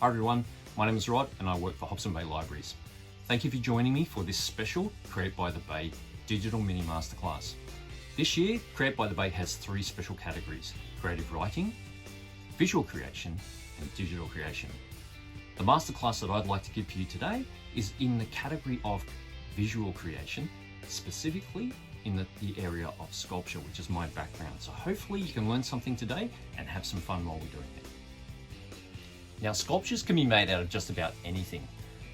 Hi everyone, my name is Rod and I work for Hobson Bay Libraries. Thank you for joining me for this special Create by the Bay digital mini masterclass. This year, Create by the Bay has three special categories: creative writing, visual creation, and digital creation. The masterclass that I'd like to give to you today is in the category of visual creation, specifically in the area of sculpture, which is my background. So hopefully you can learn something today and have some fun while we're doing it. Now, sculptures can be made out of just about anything.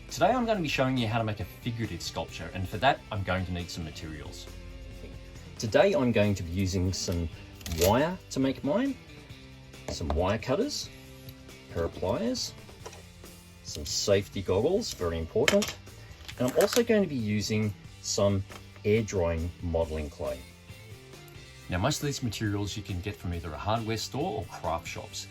Today I'm going to be showing you how to make a figurative sculpture, and for that I'm going to need some materials. Today I'm going to be using some wire to make mine, some wire cutters, a pair of pliers, some safety goggles, very important, and I'm also going to be using some air drying modeling clay. Now, most of these materials you can get from either a hardware store or craft shops.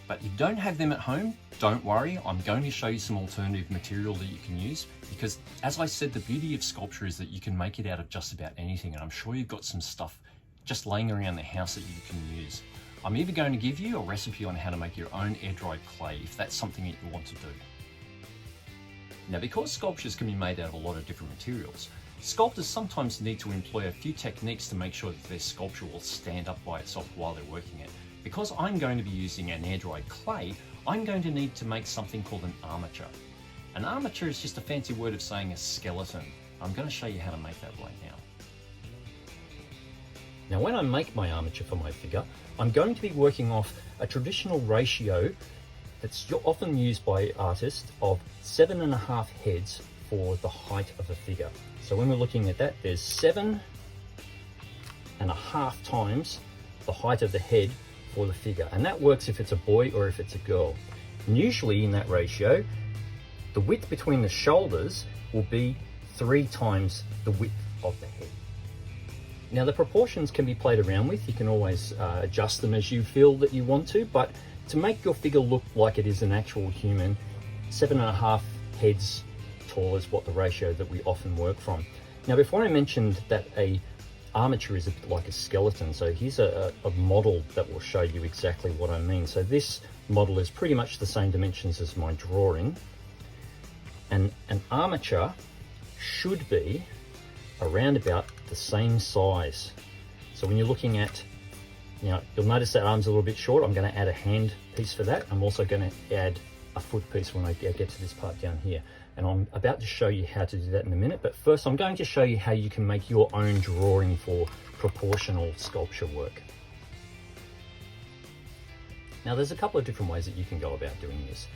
But if you don't have them at home, don't worry. I'm going to show you some alternative material that you can use, because as I said, the beauty of sculpture is that you can make it out of just about anything, and I'm sure you've got some stuff just laying around the house that you can use. I'm even going to give you a recipe on how to make your own air-dried clay if that's something that you want to do. Now, because sculptures can be made out of a lot of different materials, sculptors sometimes need to employ a few techniques to make sure that their sculpture will stand up by itself while they're working it. Because I'm going to be using an air-dried clay, I'm going to need to make something called an armature. An armature is just a fancy word of saying a skeleton. I'm going to show you how to make that right now. Now, when I make my armature for my figure, I'm going to be working off a traditional ratio that's often used by artists of 7.5 heads for the height of a figure. So when we're looking at that, there's 7.5 times the height of the head for the figure, and that works if it's a boy or if it's a girl. And usually in that ratio, the width between the shoulders will be 3 times the width of the head. Now, the proportions can be played around with. You can always adjust them as you feel that you want to, but to make your figure look like it is an actual human, 7.5 heads tall is what the ratio that we often work from. Now, before I mentioned that a armature is a bit like a skeleton, so here's a model that will show you exactly what I mean. So this model is pretty much the same dimensions as my drawing, and an armature should be around about the same size. So when you're looking at, you'll notice that arm's a little bit short. I'm going to add a hand piece for that. I'm also going to add a foot piece when I get to this part down here, and I'm about to show you how to do that in a minute. But first I'm going to show you how you can make your own drawing for proportional sculpture work. Now, there's a couple of different ways that you can go about doing this.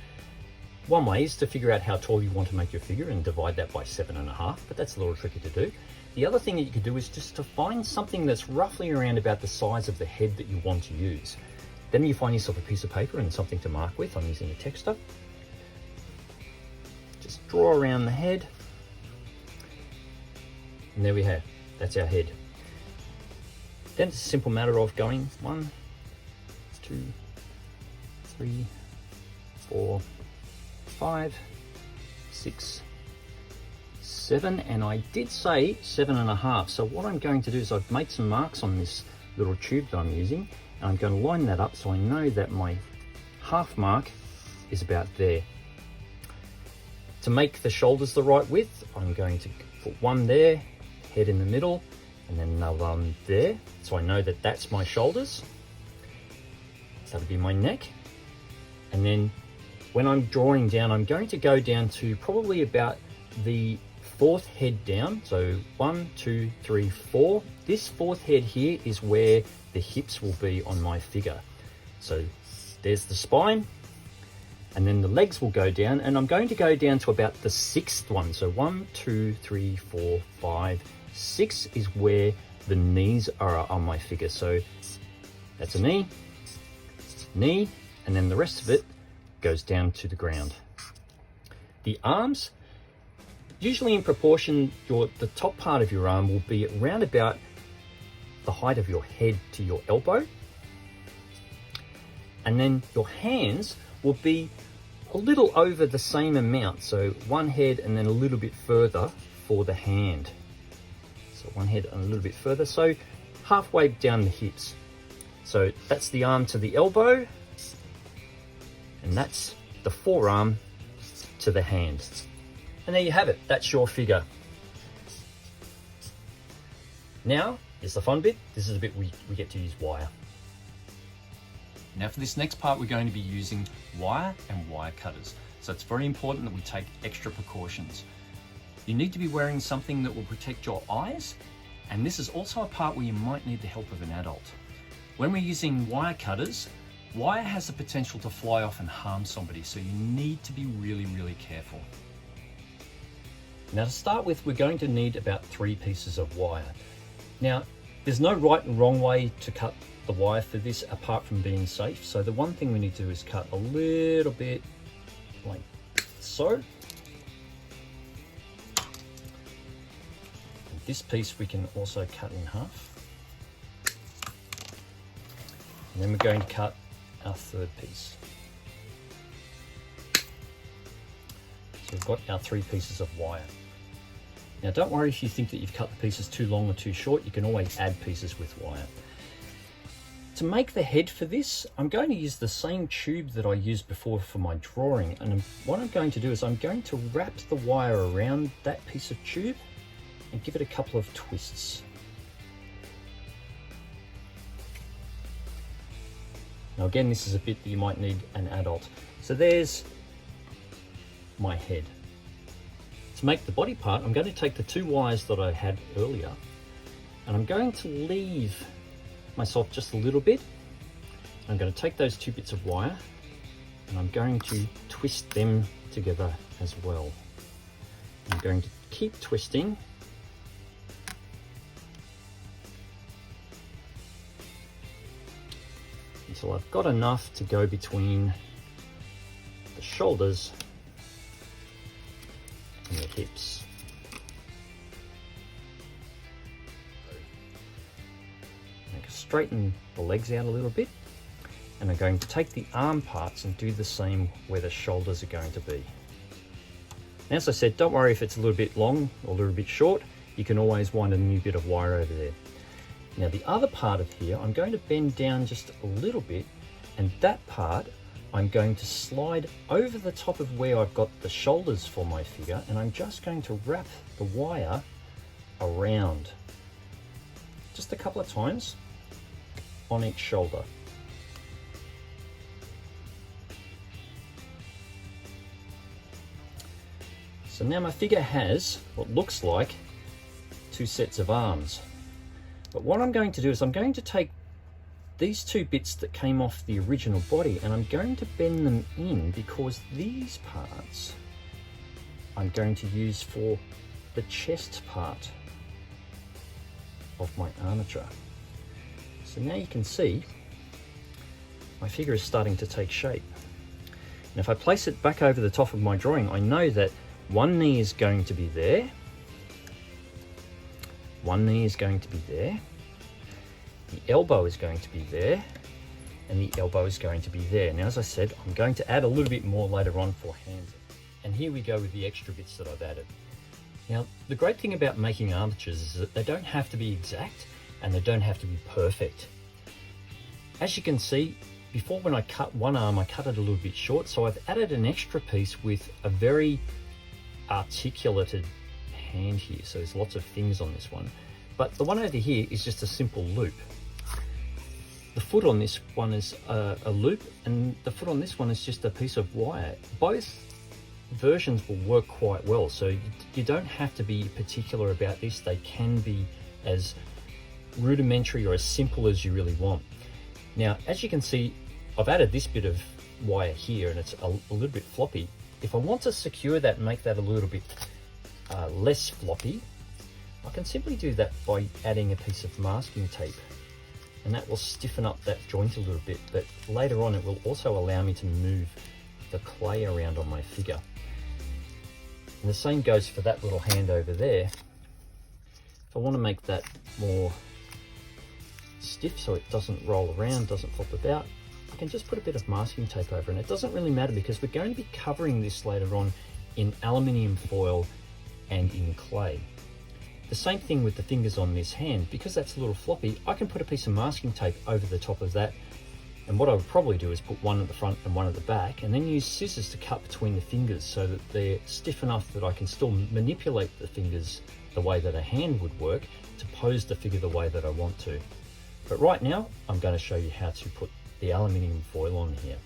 One way is to figure out how tall you want to make your figure and divide that by 7.5, but that's a little tricky to do. The other thing that you could do is just to find something that's roughly around about the size of the head that you want to use. Then you find yourself a piece of paper and something to mark with. I'm using a texter. Just draw around the head. And there we have, that's our head. Then it's a simple matter of going 1, 2, 3, 4, 5, 6, 7, and I did say 7.5. So what I'm going to do is I've made some marks on this little tube that I'm using, and I'm going to line that up so I know that my half mark is about there. To make the shoulders the right width, I'm going to put one there, head in the middle, and then another one there, so I know that that's my shoulders. So that'll be my neck. And then when I'm drawing down, I'm going to go down to probably about the 4th head down. So 1, 2, 3, 4. This 4th head here is where the hips will be on my figure. So there's the spine, and then the legs will go down, and I'm going to go down to about the 6th one. So 1, 2, 3, 4, 5, 6 is where the knees are on my figure. So that's a knee, and then the rest of it goes down to the ground. The arms, usually in proportion, the top part of your arm will be around about the height of your head to your elbow, and then your hands will be a little over the same amount, so one head and then a little bit further for the hand. So one head and a little bit further, so halfway down the hips. So that's the arm to the elbow, and that's the forearm to the hand. And there you have it, that's your figure. Now, is the fun bit. This is the bit we get to use wire. Now for this next part, we're going to be using wire and wire cutters. So it's very important that we take extra precautions. You need to be wearing something that will protect your eyes, and this is also a part where you might need the help of an adult. When we're using wire cutters, wire has the potential to fly off and harm somebody, so you need to be really, really careful. Now to start with, we're going to need about 3 pieces of wire. Now, there's no right and wrong way to cut the wire for this apart from being safe. So the one thing we need to do is cut a little bit like so. And this piece we can also cut in half. And then we're going to cut our 3rd piece. So we've got our 3 pieces of wire. Now don't worry if you think that you've cut the pieces too long or too short, you can always add pieces with wire. To make the head for this, I'm going to use the same tube that I used before for my drawing, and what I'm going to do is I'm going to wrap the wire around that piece of tube and give it a couple of twists. Now again, this is a bit that you might need an adult. So there's my head. To make the body part, I'm going to take the 2 wires that I had earlier, and I'm going to leave myself just a little bit. I'm going to take those 2 bits of wire and I'm going to twist them together as well. I'm going to keep twisting until I've got enough to go between the shoulders and the hips. Straighten the legs out a little bit, and I'm going to take the arm parts and do the same where the shoulders are going to be. And as I said, don't worry if it's a little bit long or a little bit short, you can always wind a new bit of wire over there. Now the other part of here, I'm going to bend down just a little bit, and that part I'm going to slide over the top of where I've got the shoulders for my figure, and I'm just going to wrap the wire around just a couple of times on each shoulder. So now my figure has what looks like 2 sets of arms. But what I'm going to do is I'm going to take these 2 bits that came off the original body and I'm going to bend them in, because these parts I'm going to use for the chest part of my armature. So now you can see my figure is starting to take shape. And if I place it back over the top of my drawing, I know that one knee is going to be there, one knee is going to be there, the elbow is going to be there, and the elbow is going to be there. Now, as I said, I'm going to add a little bit more later on for hands. And here we go with the extra bits that I've added. Now, the great thing about making armatures is that they don't have to be exact, and they don't have to be perfect. As you can see, before when I cut one arm, I cut it a little bit short, so I've added an extra piece with a very articulated hand here. So there's lots of things on this one. But the one over here is just a simple loop. The foot on this one is a loop, and the foot on this one is just a piece of wire. Both versions will work quite well, so you don't have to be particular about this. They can be as rudimentary or as simple as you really want. Now, as you can see, I've added this bit of wire here and it's a little bit floppy. If I want to secure that and make that a little bit less floppy, I can simply do that by adding a piece of masking tape, and that will stiffen up that joint a little bit, but later on it will also allow me to move the clay around on my figure. And the same goes for that little hand over there. If I want to make that more stiff so it doesn't roll around, doesn't flop about, I can just put a bit of masking tape over, and it doesn't really matter because we're going to be covering this later on in aluminium foil and in clay. The same thing with the fingers on this hand. Because that's a little floppy, I can put a piece of masking tape over the top of that And what I would probably do is put one at the front and one at the back, and then use scissors to cut between the fingers so that they're stiff enough that I can still manipulate the fingers the way that a hand would work to pose the figure the way that I want to. But right now, I'm going to show you how to put the aluminium foil on here.